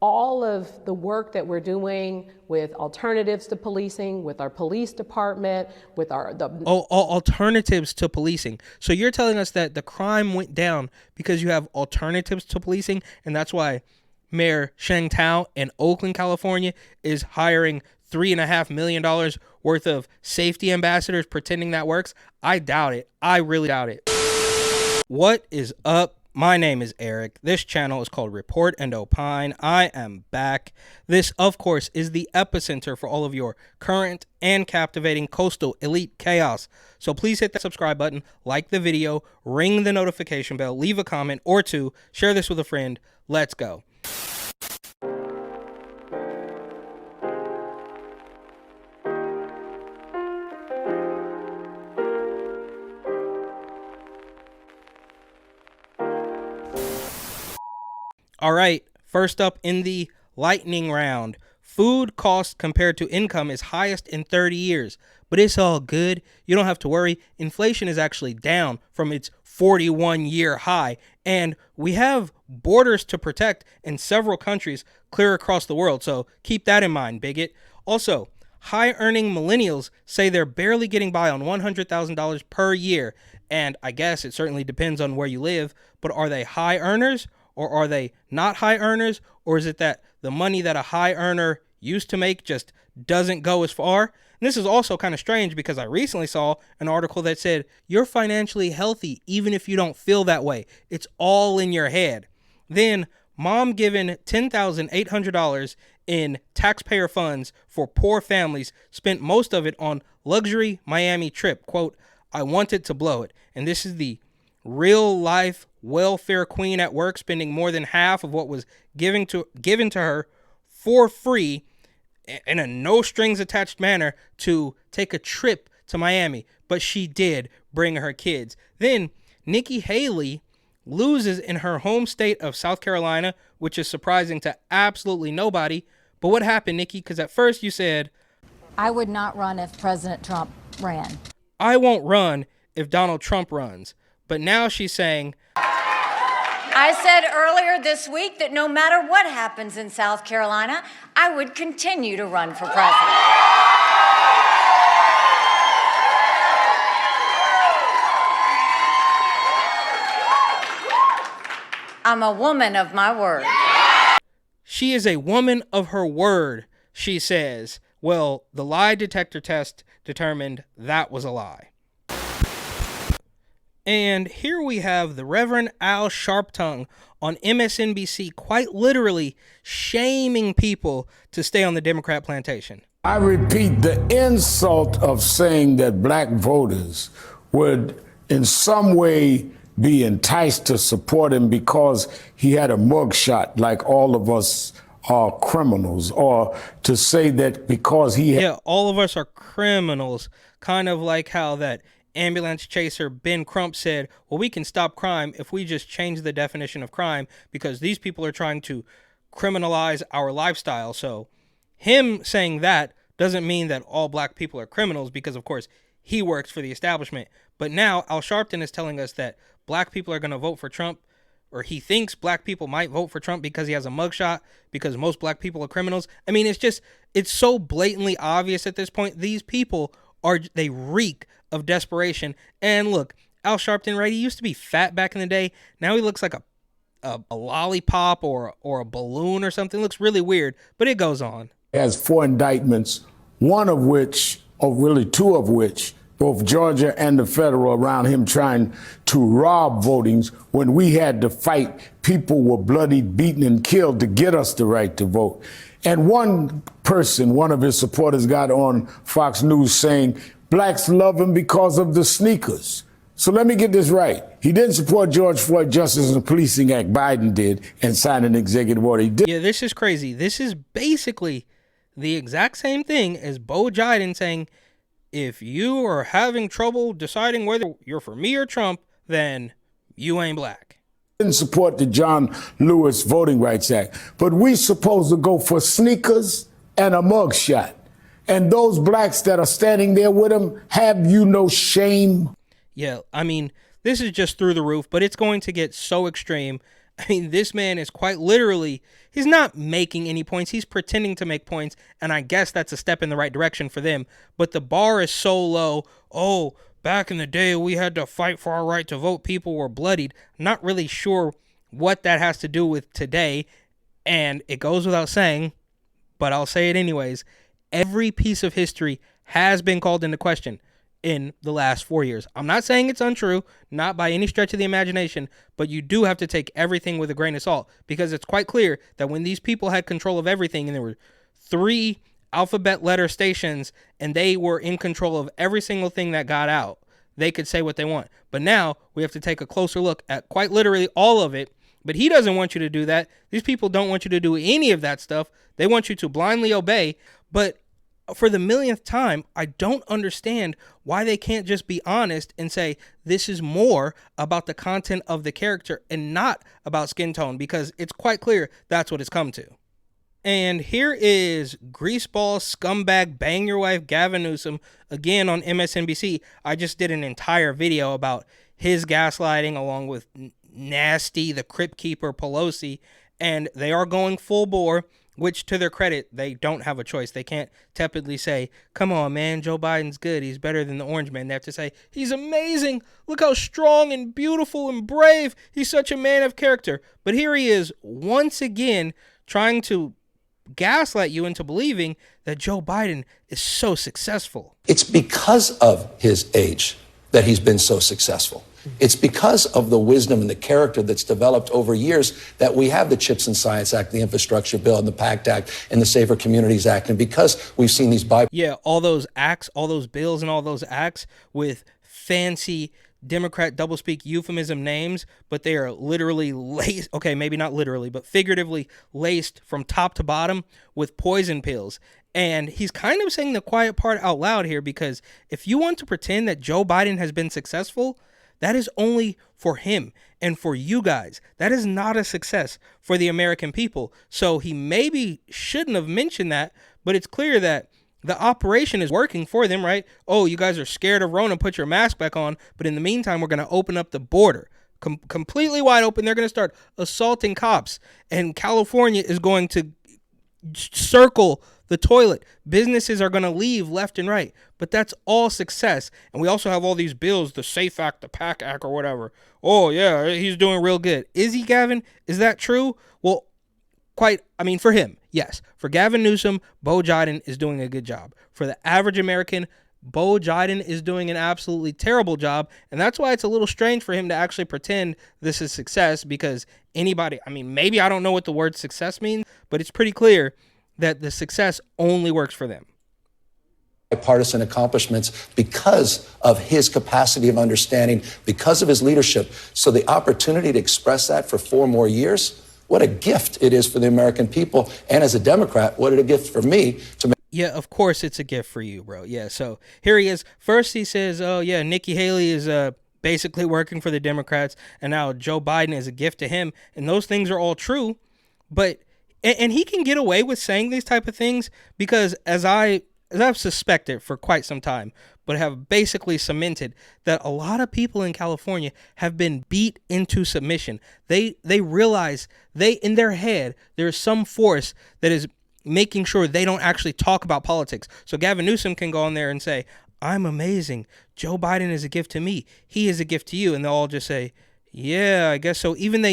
all of the work that we're doing with alternatives to policing, with our police department, with alternatives to policing. So you're telling us that the crime went down because you have alternatives to policing, and that's why Mayor Sheng Tao in Oakland, California is hiring $3.5 million worth of safety ambassadors pretending that works? I doubt it. I really doubt it. What is up? My name is Eric. This channel is called Report and Opine. I am back. This, of course, is the epicenter for all of your current and captivating coastal elite chaos. So please hit that subscribe button, like the video, ring the notification bell, leave a comment or two, share this with a friend. Let's go. All right, first up in the lightning round, food cost compared to income is highest in 30 years, but it's all good. You don't have to worry. Inflation is actually down from its 41-year high, and we have borders to protect in several countries clear across the world, so keep that in mind, bigot. Also, high-earning millennials say they're barely getting by on $100,000 per year, and I guess it certainly depends on where you live, but are they high earners? Or are they not high earners? Or is it that the money that a high earner used to make just doesn't go as far? And this is also kind of strange because I recently saw an article that said you're financially healthy even if you don't feel that way. It's all in your head. Then mom given $10,800 in taxpayer funds for poor families, spent most of it on luxury Miami trip. Quote, I wanted to blow it. And this is the real life welfare queen at work, spending more than half of what was given to her for free in a no strings attached manner to take a trip to Miami. But she did bring her kids. Then Nikki Haley loses in her home state of South Carolina, which is surprising to absolutely nobody. But what happened, Nikki? Because at first you said, I would not run if President Trump ran. I won't run if Donald Trump runs. But now she's saying, I said earlier this week that no matter what happens in South Carolina, I would continue to run for president. I'm a woman of my word. She is a woman of her word, she says. Well, the lie detector test determined that was a lie. And here we have the Reverend Al Sharpton on MSNBC quite literally shaming people to stay on the Democrat plantation. I repeat, the insult of saying that black voters would in some way be enticed to support him because he had a mugshot like all of us are criminals, or to say that because he Yeah, all of us are criminals, kind of like how that ambulance chaser Ben Crump said, well, we can stop crime if we just change the definition of crime because these people are trying to criminalize our lifestyle. So him saying that doesn't mean that all black people are criminals because, of course, he works for the establishment. But now Al Sharpton is telling us that black people are going to vote for Trump, or he thinks black people might vote for Trump because he has a mugshot, because most black people are criminals. I mean, it's so blatantly obvious at this point. These people they reek of desperation. And look, Al Sharpton, right? He used to be fat back in the day. Now he looks like a lollipop or a balloon or something. It looks really weird, but it goes on. Has 4 indictments, one of which, or really 2 of which, both Georgia and the federal, around him trying to rob votings when we had to fight. People were bloodied, beaten, and killed to get us the right to vote. And one of his supporters got on Fox News saying, blacks love him because of the sneakers. So let me get this right. He didn't support George Floyd Justice and Policing Act. Biden did, and signed an executive order. He did. Yeah, this is crazy. This is basically the exact same thing as Bo Jiden saying, if you are having trouble deciding whether you're for me or Trump, then you ain't black. Didn't support the John Lewis Voting Rights Act, but we supposed to go for sneakers and a mugshot. And those blacks that are standing there with him, have you no shame? Yeah, I mean, this is just through the roof, but it's going to get so extreme. I mean, this man is quite literally, he's not making any points. He's pretending to make points, and I guess that's a step in the right direction for them. But the bar is so low. Oh, back in the day, we had to fight for our right to vote. People were bloodied. Not really sure what that has to do with today, and it goes without saying, but I'll say it anyways. Every piece of history has been called into question in the last 4 years. I'm not saying it's untrue, not by any stretch of the imagination, but you do have to take everything with a grain of salt, because it's quite clear that when these people had control of everything, and there were 3 alphabet letter stations, and they were in control of every single thing that got out, they could say what they want. But now we have to take a closer look at quite literally all of it. But he doesn't want you to do that. These people don't want you to do any of that stuff. They want you to blindly obey. But for the millionth time, I don't understand why they can't just be honest and say this is more about the content of the character and not about skin tone, because it's quite clear that's what it's come to. And here is greaseball scumbag bang your wife Gavin Newsom again on MSNBC. I just did an entire video about his gaslighting along with Nasty, the Crypt Keeper, Pelosi, and they are going full bore, which to their credit, they don't have a choice. They can't tepidly say, come on, man, Joe Biden's good. He's better than the orange man. They have to say, he's amazing. Look how strong and beautiful and brave. He's such a man of character. But here he is once again trying to gaslight you into believing that Joe Biden is so successful. It's because of his age that he's been so successful. It's because of the wisdom and the character that's developed over years that we have the CHIPS and Science Act, the Infrastructure Bill, and the PACT Act, and the Safer Communities Act. And because we've seen these all those acts, all those bills, and all those acts with fancy Democrat doublespeak euphemism names, but they are literally laced, okay, maybe not literally, but figuratively laced from top to bottom with poison pills. And he's kind of saying the quiet part out loud here, because if you want to pretend that Joe Biden has been successful, that is only for him and for you guys. That is not a success for the American people. So he maybe shouldn't have mentioned that, but it's clear that the operation is working for them, right? Oh, you guys are scared of Rona, put your mask back on. But in the meantime, we're going to open up the border completely wide open. They're going to start assaulting cops, and California is going to circle the toilet. Businesses are going to leave left and right, but that's all success. And we also have all these bills, the SAFE Act, the PAC Act, or whatever. Oh yeah, he's doing real good. Is he, Gavin? Is that true? Well, for him, yes. For Gavin Newsom, Bo Jiden is doing a good job. For the average American, Bo Jiden is doing an absolutely terrible job, and that's why it's a little strange for him to actually pretend this is success, because anybody, maybe I don't know what the word success means, but it's pretty clear that the success only works for them. Bipartisan accomplishments because of his capacity of understanding, because of his leadership. So the opportunity to express that for 4 more years, what a gift it is for the American people. And as a Democrat, what a gift for me to make. Yeah, of course it's a gift for you, bro. Yeah, so here he is. First he says, oh yeah, Nikki Haley is basically working for the Democrats, and now Joe Biden is a gift to him. And those things are all true, but and he can get away with saying these type of things because as I've suspected for quite some time, but have basically cemented that a lot of people in California have been beat into submission. They realize in their head, there's some force that is making sure they don't actually talk about politics. So Gavin Newsom can go on there and say, I'm amazing. Joe Biden is a gift to me. He is a gift to you. And they'll all just say, yeah, I guess so. Even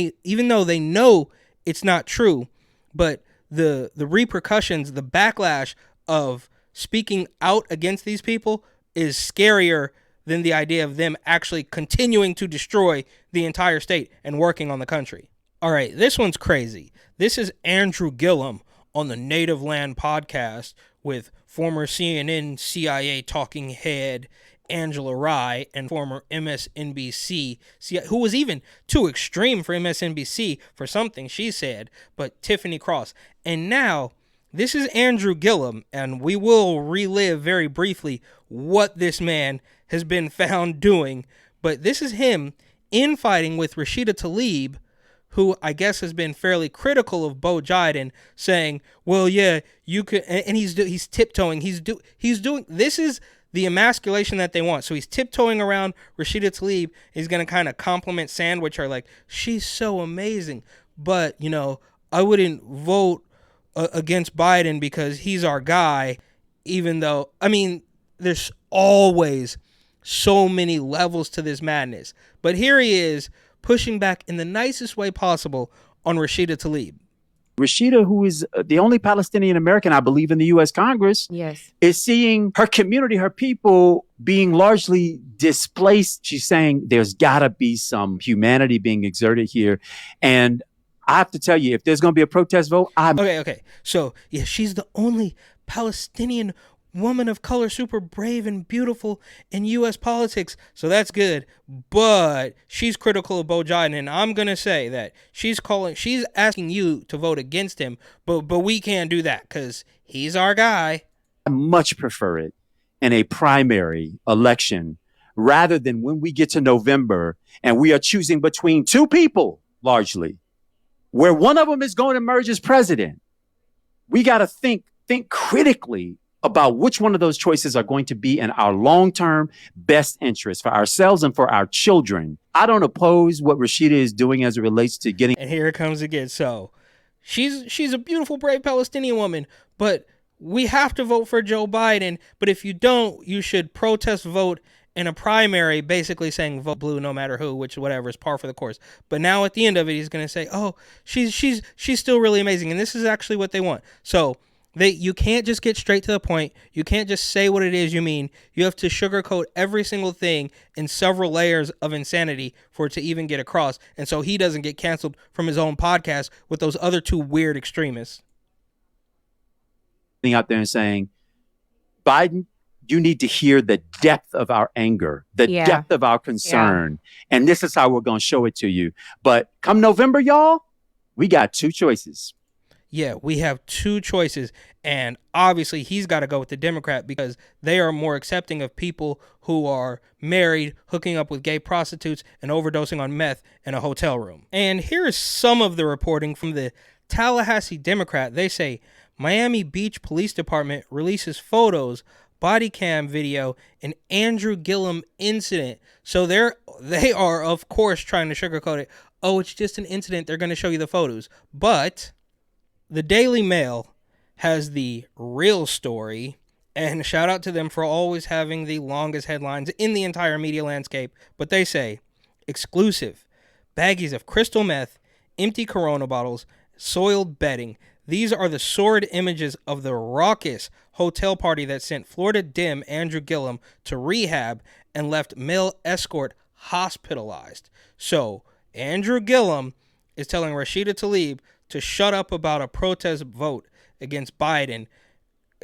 though they know it's not true, but the repercussions, the backlash of speaking out against these people is scarier than the idea of them actually continuing to destroy the entire state and working on the country. All right, this one's crazy. This is Andrew Gillum on the Native Land podcast with former CNN CIA talking head Angela Rye and former MSNBC, who was even too extreme for MSNBC for something she said, but Tiffany Cross. And now this is Andrew Gillum, and we will relive very briefly what this man has been found doing. But this is him infighting with Rashida Tlaib, who I guess has been fairly critical of Bo Jiden, saying, well, yeah, you could, and he's tiptoeing. He's doing, this is the emasculation that they want. So he's tiptoeing around Rashida Tlaib. He's going to kind of compliment Sandwich, or like, she's so amazing. But, you know, I wouldn't vote against Biden because he's our guy, even though, I mean, there's always so many levels to this madness. But here he is pushing back in the nicest way possible on Rashida Tlaib. Rashida, who is the only Palestinian American, I believe, in the U.S. Congress, Yes. is seeing her community, her people being largely displaced. She's saying there's got to be some humanity being exerted here. And I have to tell you, if there's going to be a protest vote, Okay. So, yeah, she's the only Palestinian woman of color, super brave and beautiful in U.S. politics. So that's good. But she's critical of Bo Jiden. And I'm going to say that she's asking you to vote against him. But we can't do that because he's our guy. I much prefer it in a primary election rather than when we get to November and we are choosing between two people, largely, where one of them is going to emerge as president. We got to think critically about which one of those choices are going to be in our long-term best interest for ourselves and for our children. I don't oppose what Rashida is doing as it relates to getting. And here it comes again. So she's a beautiful, brave Palestinian woman, but we have to vote for Joe Biden. But if you don't, you should protest vote in a primary, basically saying vote blue no matter who, which whatever is par for the course. But now at the end of it, he's going to say, oh, she's still really amazing. And this is actually what they want. So you can't just get straight to the point. You can't just say what it is you mean. You have to sugarcoat every single thing in several layers of insanity for it to even get across. And so he doesn't get canceled from his own podcast with those other two weird extremists. Out there and saying, Biden, you need to hear the depth of our anger, the depth of our concern. Yeah. And this is how we're going to show it to you. But come November, y'all, we got two choices. Yeah, we have two choices, and obviously he's got to go with the Democrat because they are more accepting of people who are married, hooking up with gay prostitutes, and overdosing on meth in a hotel room. And here is some of the reporting from the Tallahassee Democrat. They say Miami Beach Police Department releases photos, body cam video, an Andrew Gillum incident. So they are, of course, trying to sugarcoat it. Oh, it's just an incident. They're going to show you the photos. But the Daily Mail has the real story, and shout out to them for always having the longest headlines in the entire media landscape. But they say, exclusive, baggies of crystal meth, empty Corona bottles, soiled bedding. These are the sordid images of the raucous hotel party that sent Florida Dim Andrew Gillum to rehab and left male escort hospitalized. So Andrew Gillum is telling Rashida Tlaib to shut up about a protest vote against Biden.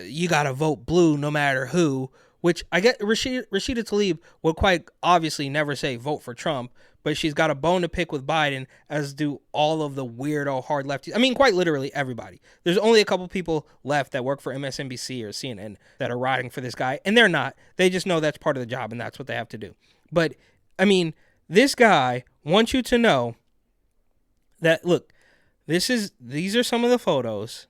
You got to vote blue no matter who, which I get Rashida Tlaib would quite obviously never say vote for Trump, but she's got a bone to pick with Biden, as do all of the weirdo hard lefties. I mean, quite literally everybody. There's only a couple people left that work for MSNBC or CNN that are riding for this guy, and they're not. They just know that's part of the job, and that's what they have to do. But, I mean, this guy wants you to know that, look, these are some of the photos.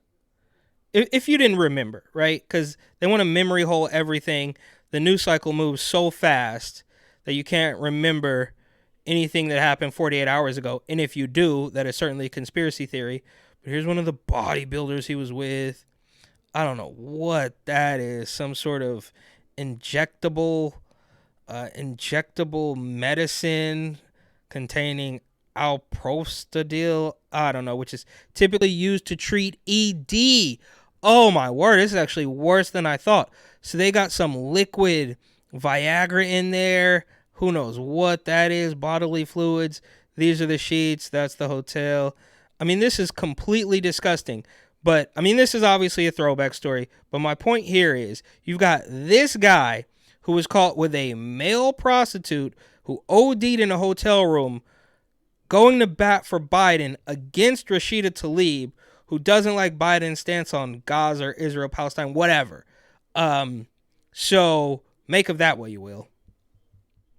If you didn't remember, right? Because they want to memory hole everything. The news cycle moves so fast that you can't remember anything that happened 48 hours ago. And if you do, that is certainly a conspiracy theory. But here's one of the bodybuilders he was with. I don't know what that is. Some sort of injectable medicine containing alprostadil, I don't know, which is typically used to treat ED. Oh my word, this is actually worse than I thought. So they got some liquid Viagra in there. Who knows what that is? Bodily fluids. These are the sheets. That's the hotel. I mean, this is completely disgusting. But, I mean, this is obviously a throwback story. But my point here is you've got this guy who was caught with a male prostitute who OD'd in a hotel room going to bat for Biden against Rashida Tlaib, who doesn't like Biden's stance on Gaza or Israel, Palestine, whatever. So make of that what you will.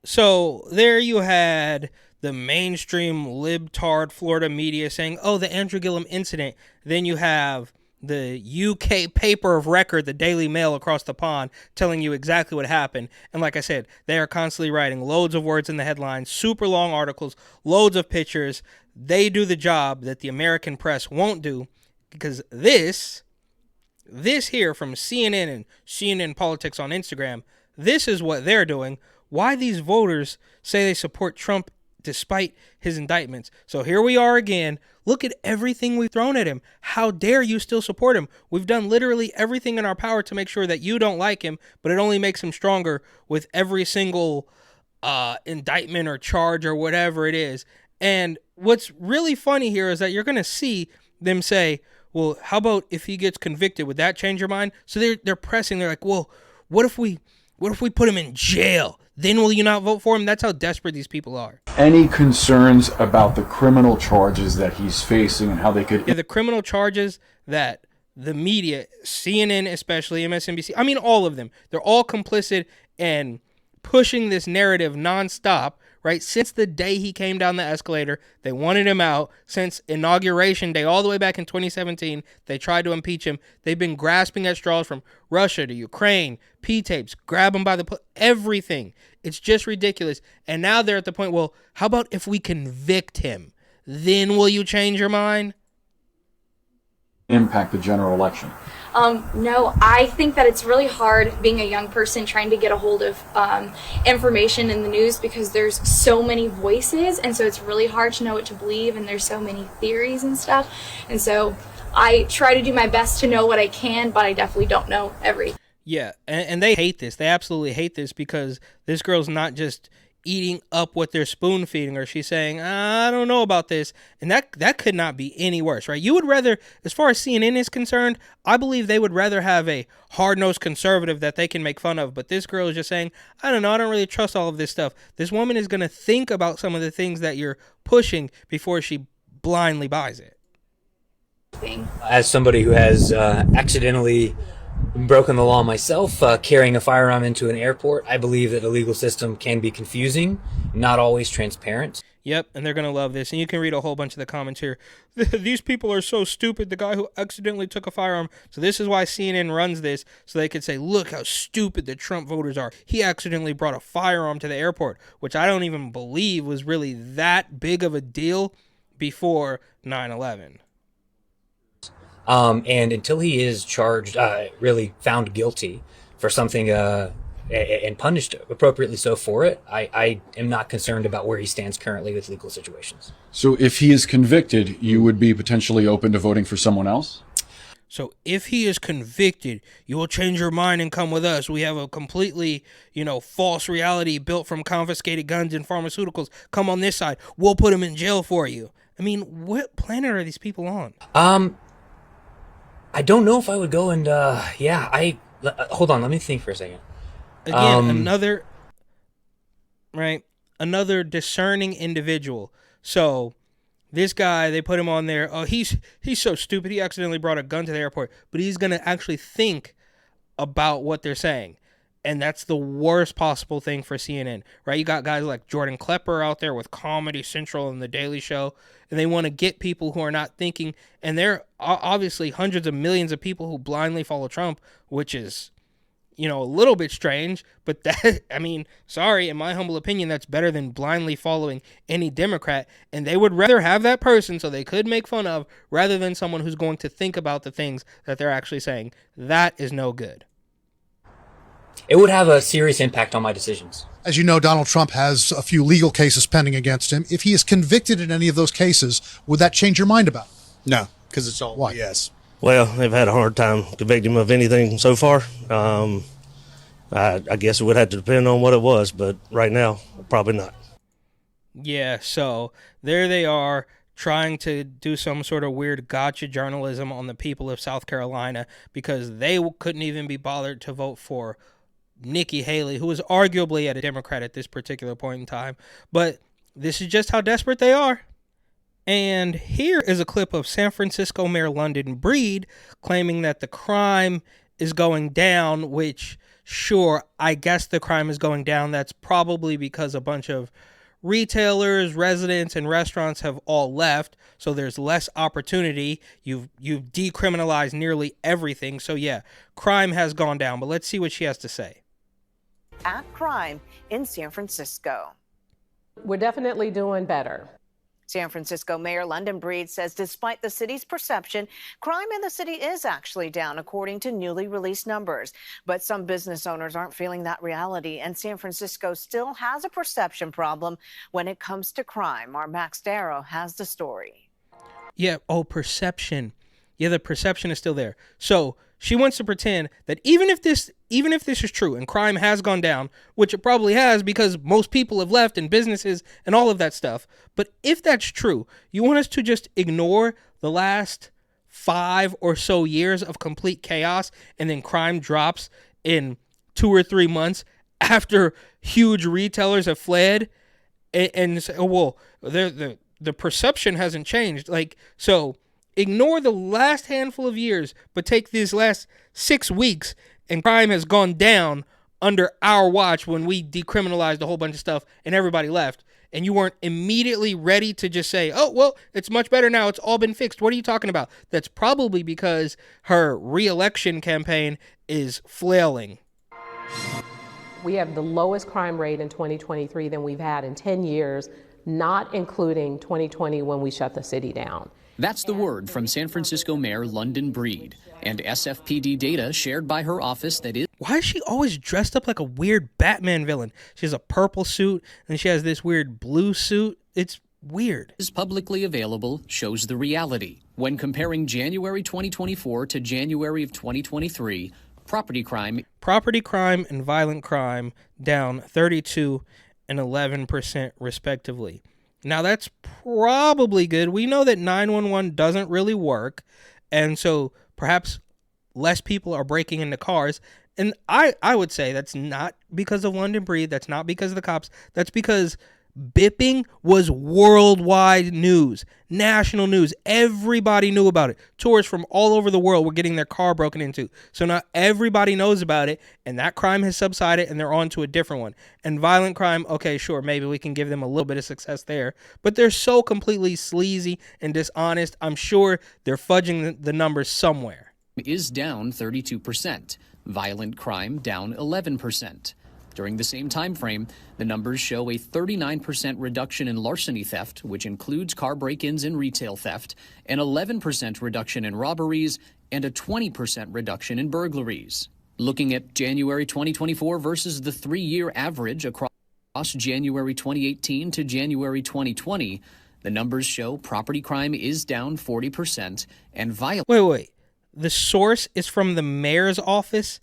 So there you had the mainstream libtard Florida media saying, oh, the Andrew Gillum incident. Then you have the UK paper of record, the Daily Mail across the pond, telling you exactly what happened. And like I said, they are constantly writing loads of words in the headlines, super long articles, loads of pictures. They do the job that the American press won't do, because this here from CNN and CNN Politics on Instagram, this is what they're doing. Why these voters say they support Trump despite his indictments. So here we are again. Look at everything we've thrown at him. How dare you still support him? We've done literally everything in our power to make sure that you don't like him, but it only makes him stronger with every single indictment or charge or whatever it is. And what's really funny here is that you're going to see them say, well, how about if he gets convicted? Would that change your mind? So they're pressing. They're like, well, what if we put him in jail? Then will you not vote for him? That's how desperate these people are. Any concerns about the criminal charges that he's facing and how they could... Yeah, the criminal charges that the media, CNN especially, MSNBC, I mean all of them, they're all complicit and pushing this narrative nonstop, right? Since the day he came down the escalator, they wanted him out. Since Inauguration Day, all the way back in 2017, they tried to impeach him. They've been grasping at straws from Russia to Ukraine, P-tapes, grab him by the... everything. It's just ridiculous. And now they're at the point, well, how about if we convict him? Then will you change your mind? Impact the general election? No, I think that it's really hard being a young person trying to get a hold of information in the news, because there's so many voices, and so it's really hard to know what to believe, and there's so many theories and stuff. And so I try to do my best to know what I can, but I definitely don't know everything. Yeah, and they hate this. They absolutely hate this, because this girl's not just eating up what they're spoon feeding her. She's saying, I don't know about this. And that could not be any worse, right? You would rather, as far as CNN is concerned, I believe they would rather have a hard-nosed conservative that they can make fun of. But this girl is just saying, I don't know, I don't really trust all of this stuff. This woman is going to think about some of the things that you're pushing before she blindly buys it. As somebody who has accidentally broken the law myself, carrying a firearm into an airport, I believe that the legal system can be confusing, not always transparent. Yep, and they're going to love this. And you can read a whole bunch of the comments here. These people are so stupid, the guy who accidentally took a firearm. So this is why CNN runs this, so they could say, look how stupid the Trump voters are. He accidentally brought a firearm to the airport, which I don't even believe was really that big of a deal before 9/11. And until he is charged, really found guilty for something and punished appropriately so for it, I am not concerned about where he stands currently with legal situations. So if he is convicted, you would be potentially open to voting for someone else? So if he is convicted, you will change your mind and come with us. We have a completely, false reality built from confiscated guns and pharmaceuticals. Come on this side. We'll put him in jail for you. I mean, what planet are these people on? I don't know if I would go and, hold on, let me think for a second. Again, another discerning individual. So this guy, they put him on there. Oh, he's so stupid. He accidentally brought a gun to the airport, but he's going to actually think about what they're saying. And that's the worst possible thing for CNN, right? You got guys like Jordan Klepper out there with Comedy Central and The Daily Show, and they want to get people who are not thinking. And there are obviously hundreds of millions of people who blindly follow Trump, which is, a little bit strange. But that, sorry, in my humble opinion, that's better than blindly following any Democrat. And they would rather have that person so they could make fun of, rather than someone who's going to think about the things that they're actually saying. That is no good. It would have a serious impact on my decisions. As you know, Donald Trump has a few legal cases pending against him. If he is convicted in any of those cases, would that change your mind about it? No, because it's all BS. Well, they've had a hard time convicting him of anything so far. I guess it would have to depend on what it was, but right now, probably not. Yeah, so there they are, trying to do some sort of weird gotcha journalism on the people of South Carolina, because they couldn't even be bothered to vote for Nikki Haley, who is arguably a Democrat at this particular point in time. But this is just how desperate they are. And here is a clip of San Francisco Mayor London Breed claiming that the crime is going down, which, sure, I guess the crime is going down. That's probably because a bunch of retailers, residents, and restaurants have all left, so there's less opportunity. You've decriminalized nearly everything. So yeah, crime has gone down, but let's see what she has to say. At crime in San Francisco. We're definitely doing better. San Francisco Mayor London Breed says despite the city's perception, crime in the city is actually down, according to newly released numbers. But some business owners aren't feeling that reality, and San Francisco still has a perception problem when it comes to crime. Our Max Darrow has the story. Yeah, perception. Yeah, the perception is still there. So she wants to pretend that even if this is true and crime has gone down, which it probably has because most people have left and businesses and all of that stuff, but if that's true, you want us to just ignore the last 5 or so years of complete chaos and then crime drops in 2 or 3 months after huge retailers have fled and say, oh, well, the perception hasn't changed. Like, so ignore the last handful of years, but take these last 6 weeks, and crime has gone down under our watch when we decriminalized a whole bunch of stuff and everybody left. And you weren't immediately ready to just say, oh, well, it's much better now. It's all been fixed. What are you talking about? That's probably because her re-election campaign is flailing. We have the lowest crime rate in 2023 than we've had in 10 years, not including 2020 when we shut the city down. That's the word from San Francisco Mayor London Breed and SFPD data shared by her office that is... Why is she always dressed up like a weird Batman villain? She has a purple suit and she has this weird blue suit. It's weird. ...is publicly available shows the reality. When comparing January 2024 to January of 2023, property crime and violent crime down 32 and 11% respectively. Now, that's probably good. We know that 911 doesn't really work, and so perhaps less people are breaking into cars. And I would say that's not because of London Breed. That's not because of the cops. That's because bipping was worldwide news, national news. Everybody knew about it. Tourists from all over the world were getting their car broken into. So now everybody knows about it, and that crime has subsided, and they're on to a different one. And violent crime, okay, sure, maybe we can give them a little bit of success there, but they're so completely sleazy and dishonest. I'm sure they're fudging the numbers somewhere. Is down 32%. Violent crime down 11%. During the same time frame, the numbers show a 39% reduction in larceny theft, which includes car break-ins and retail theft, an 11% reduction in robberies, and a 20% reduction in burglaries. Looking at January 2024 versus the 3-year average across January 2018 to January 2020, the numbers show property crime is down 40% and violent... Wait. The source is from the mayor's office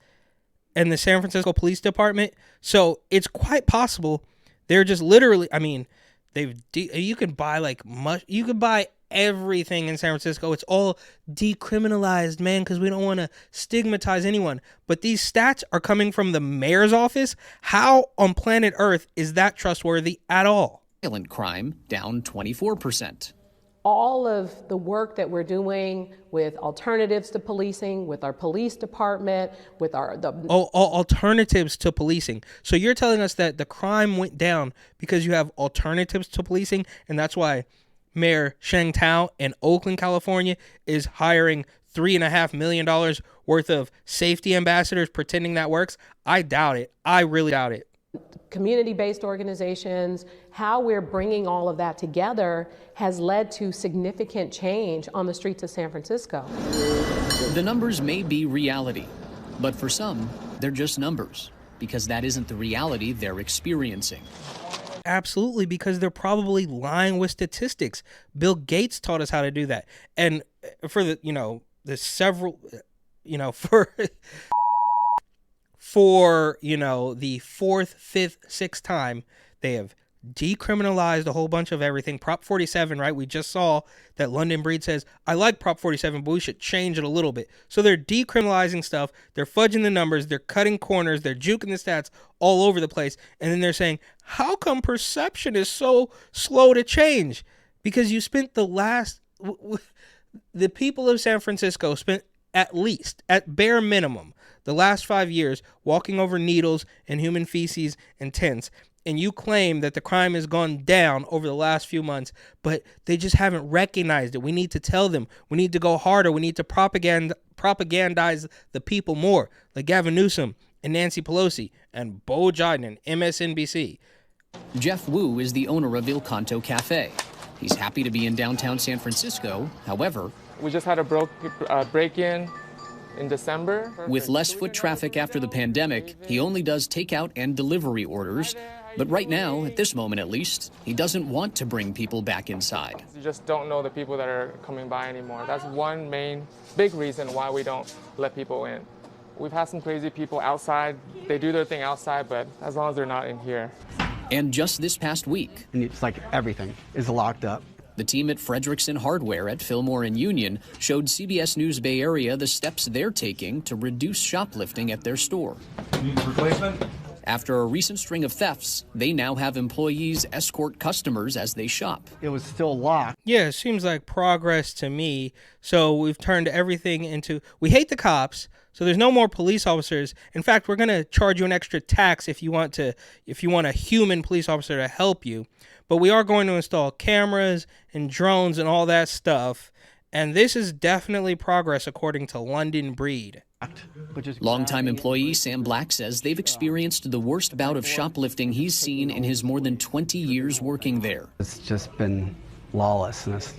and the San Francisco Police Department. So it's quite possible they're just literally, I mean, you can buy you could buy everything in San Francisco. It's all decriminalized, man, because we don't want to stigmatize anyone. But these stats are coming from the mayor's office. How on planet Earth is that trustworthy at all? Violent crime down 24%. All of the work that we're doing with alternatives to policing, with our police department, with alternatives to policing. So you're telling us that the crime went down because you have alternatives to policing, and that's why Mayor Sheng Tao in Oakland, California is hiring $3.5 million worth of safety ambassadors pretending that works? I doubt it. I really doubt it. Community-based organizations, how we're bringing all of that together has led to significant change on the streets of San Francisco. The numbers may be reality, but for some, they're just numbers, because that isn't the reality they're experiencing. Absolutely, because they're probably lying with statistics. Bill Gates taught us how to do that. And for the the 4th, 5th, 6th time, they have decriminalized a whole bunch of everything. Prop 47, right? We just saw that London Breed says, I like Prop 47, but we should change it a little bit. So they're decriminalizing stuff. They're fudging the numbers. They're cutting corners. They're juking the stats all over the place. And then they're saying, how come perception is so slow to change? Because you spent the people of San Francisco spent at bare minimum, the last 5 years walking over needles and human feces and tents. and you claim that the crime has gone down over the last few months, but they just haven't recognized it. We need to tell them. We need to go harder. We need to propagandize the people more, like Gavin Newsom and Nancy Pelosi and Bo Jiden and MSNBC. Jeff Wu is the owner of Il Canto Cafe. He's happy to be in downtown San Francisco. However, we just had a break-in in December. With less foot traffic after the pandemic, he only does takeout and delivery orders. But right now, at this moment at least, he doesn't want to bring people back inside. You just don't know the people that are coming by anymore. That's one main big reason why we don't let people in. We've had some crazy people outside. They do their thing outside, but as long as they're not in here. And just this past week, and it's like everything is locked up. The team at Frederickson Hardware at Fillmore and Union showed CBS News Bay Area the steps they're taking to reduce shoplifting at their store. Need replacement? After a recent string of thefts, they now have employees escort customers as they shop. It was still locked. Yeah, it seems like progress to me. So we've turned everything into, we hate the cops, so there's no more police officers. In fact, we're going to charge you an extra tax if you want a human police officer to help you. But we are going to install cameras and drones and all that stuff. And this is definitely progress according to London Breed. Longtime employee Sam Black says they've experienced the worst bout of shoplifting he's seen in his more than 20 years working there. It's just been lawlessness.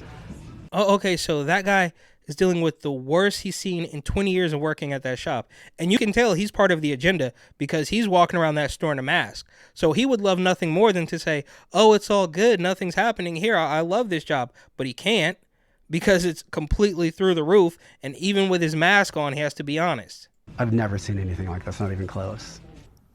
Oh, okay, so that guy is dealing with the worst he's seen in 20 years of working at that shop. And you can tell he's part of the agenda because he's walking around that store in a mask. So he would love nothing more than to say, oh, it's all good, nothing's happening here, I love this job. But he can't because it's completely through the roof. And even with his mask on, he has to be honest. I've never seen anything like this, not even close.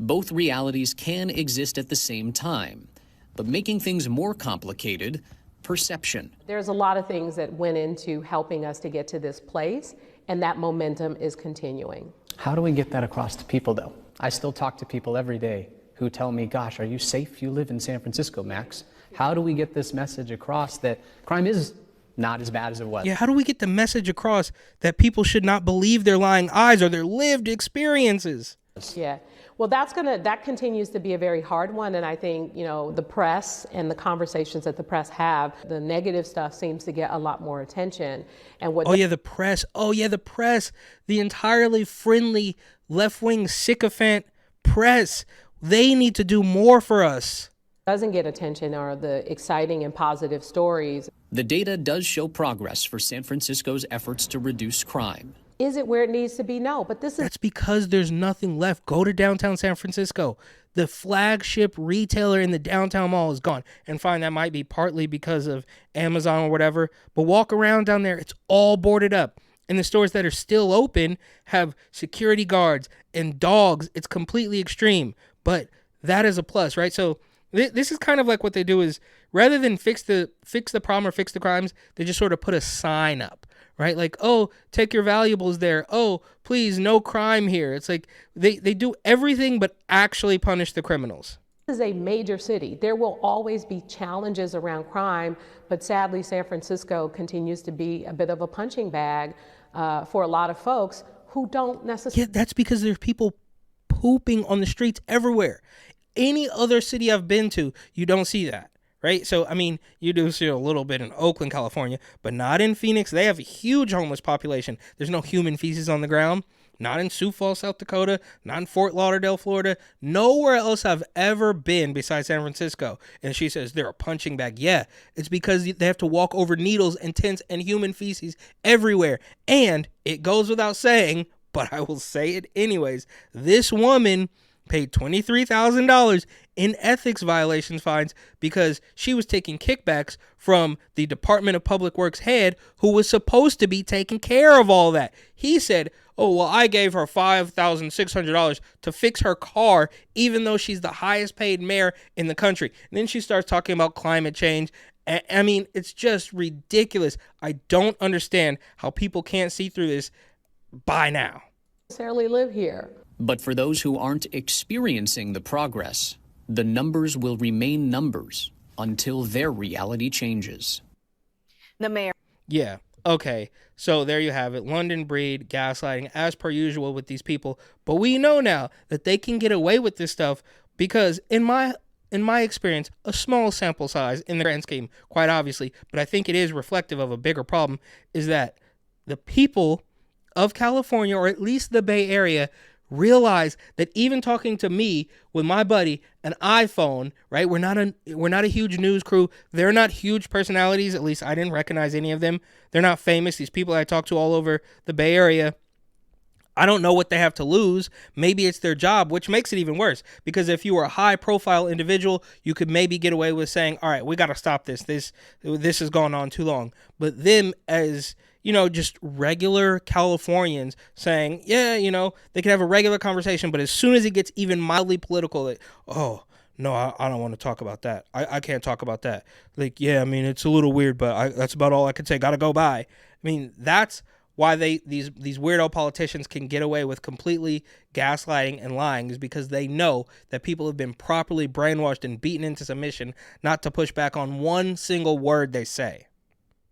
Both realities can exist at the same time, but making things more complicated, perception. There's a lot of things that went into helping us to get to this place, and that momentum is continuing. How do we get that across to people, though? I still talk to people every day who tell me, gosh, are you safe? You live in San Francisco, Max. How do we get this message across that crime is not as bad as it was? Yeah, how do we get the message across that people should not believe their lying eyes or their lived experiences? Yeah, well, that continues to be a very hard one, and I think, the press and the conversations that the press have, the negative stuff seems to get a lot more attention. And the press. The entirely friendly left-wing sycophant press. They need to do more for us. Doesn't get attention are the exciting and positive stories. The data does show progress for San Francisco's efforts to reduce crime. Is it where it needs to be? No, but That's because there's nothing left. Go to downtown San Francisco. The flagship retailer in the downtown mall is gone. And fine, that might be partly because of Amazon or whatever, but walk around down there, it's all boarded up. And the stores that are still open have security guards and dogs. It's completely extreme, but that is a plus, right? So this is kind of like what they do is rather than fix the problem or fix the crimes, they just sort of put a sign up. Right? Like, oh, take your valuables there. Oh, please, no crime here. It's like they do everything but actually punish the criminals. This is a major city. There will always be challenges around crime, but sadly, San Francisco continues to be a bit of a punching bag for a lot of folks who don't necessarily. Yeah, that's because there's people pooping on the streets everywhere. Any other city I've been to, you don't see that. Right? So, I mean, you do see a little bit in Oakland, California, but not in Phoenix. They have a huge homeless population. There's no human feces on the ground. Not in Sioux Falls, South Dakota. Not in Fort Lauderdale, Florida. Nowhere else I've ever been besides San Francisco. And she says they're a punching bag. Yeah, it's because they have to walk over needles and tents and human feces everywhere. And it goes without saying, but I will say it anyways. This woman paid $23,000 in ethics violations fines because she was taking kickbacks from the Department of Public Works head who was supposed to be taking care of all that. He said, oh, well, I gave her $5,600 to fix her car, even though she's the highest paid mayor in the country. And then she starts talking about climate change. I mean, it's just ridiculous. I don't understand how people can't see through this by now. Necessarily live here. But for those who aren't experiencing the progress, the numbers will remain numbers until their reality changes. The mayor. Yeah. Okay. So there you have it. London Breed, gaslighting, as per usual with these people. But we know now that they can get away with this stuff because in my in my experience, a small sample size in the grand scheme, quite obviously, but I think it is reflective of a bigger problem, is that the people of California, or at least the Bay Area, realize that even talking to me with my buddy, an iPhone, right? We're not a huge news crew. They're not huge personalities. At least I didn't recognize any of them. They're not famous. These people I talk to all over the Bay Area, I don't know what they have to lose. Maybe it's their job, which makes it even worse. Because if you were a high-profile individual, you could maybe get away with saying, all right, we got to stop this. This has gone on too long. But them as, just regular Californians saying, yeah, they can have a regular conversation. But as soon as it gets even mildly political, oh, no, I don't want to talk about that. I can't talk about that. Like, yeah, I mean, it's a little weird, but that's about all I can say. Got to go by. I mean, that's why these weirdo politicians can get away with completely gaslighting and lying, is because they know that people have been properly brainwashed and beaten into submission not to push back on one single word they say.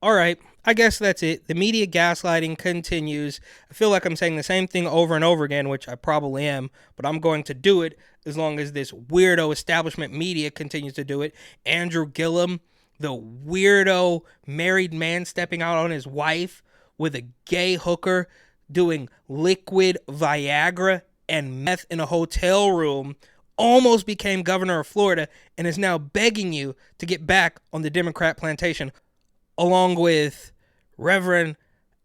All right, I guess that's it. The media gaslighting continues. I feel like I'm saying the same thing over and over again, which I probably am, but I'm going to do it as long as this weirdo establishment media continues to do it. Andrew Gillum, the weirdo married man stepping out on his wife with a gay hooker doing liquid Viagra and meth in a hotel room, almost became governor of Florida and is now begging you to get back on the Democrat plantation, along with Reverend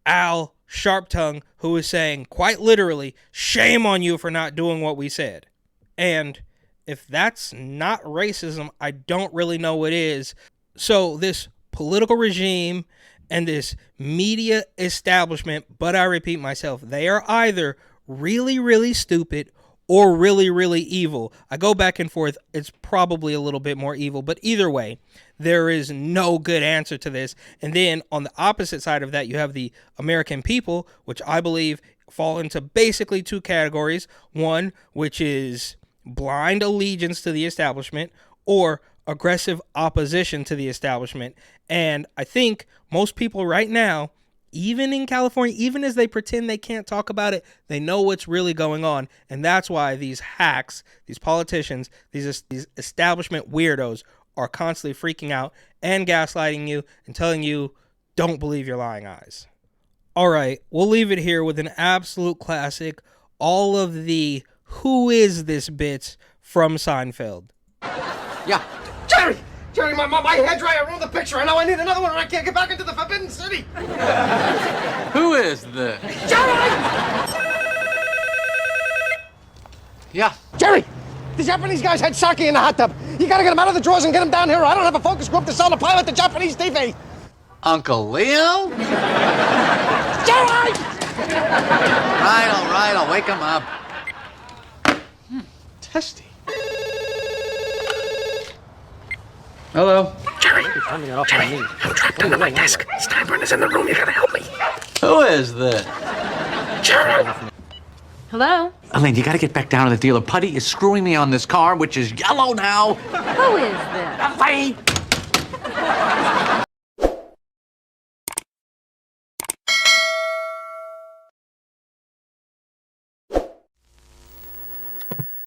Al Sharpton, who is saying, quite literally, shame on you for not doing what we said. And if that's not racism, I don't really know what is. So this political regime and this media establishment, but I repeat myself, they are either really, really stupid or really, really evil. I go back and forth. It's probably a little bit more evil, but either way, there is no good answer to this. And then on the opposite side of that, you have the American people, which I believe fall into basically two categories. One, which is blind allegiance to the establishment, or aggressive opposition to the establishment. And I think most people right now, even in California, even as they pretend they can't talk about it, they know what's really going on. And that's why these hacks, these politicians, these establishment weirdos are constantly freaking out and gaslighting you and telling you, don't believe your lying eyes. All right, we'll leave it here with an absolute classic, all of the who is this bits from Seinfeld. Yeah. Jerry, my hairdryer ruined the picture. I know I need another one, and I can't get back into the Forbidden City. Who is this? Jerry! Yeah. Jerry! The Japanese guys had sake in the hot tub. You gotta get them out of the drawers and get them down here, or I don't have a focus group to sell the pilot to Japanese TV. Uncle Leo? Jerry! All right, I'll wake him up. Testy. Hello. Jerry, don't drop down to my desk. Steinbrenner's in the room. You gotta help me. Who is this? Jerry. Hello? Elaine, you gotta get back down to the dealer. Putty is screwing me on this car, which is yellow now. Who is this? Elaine!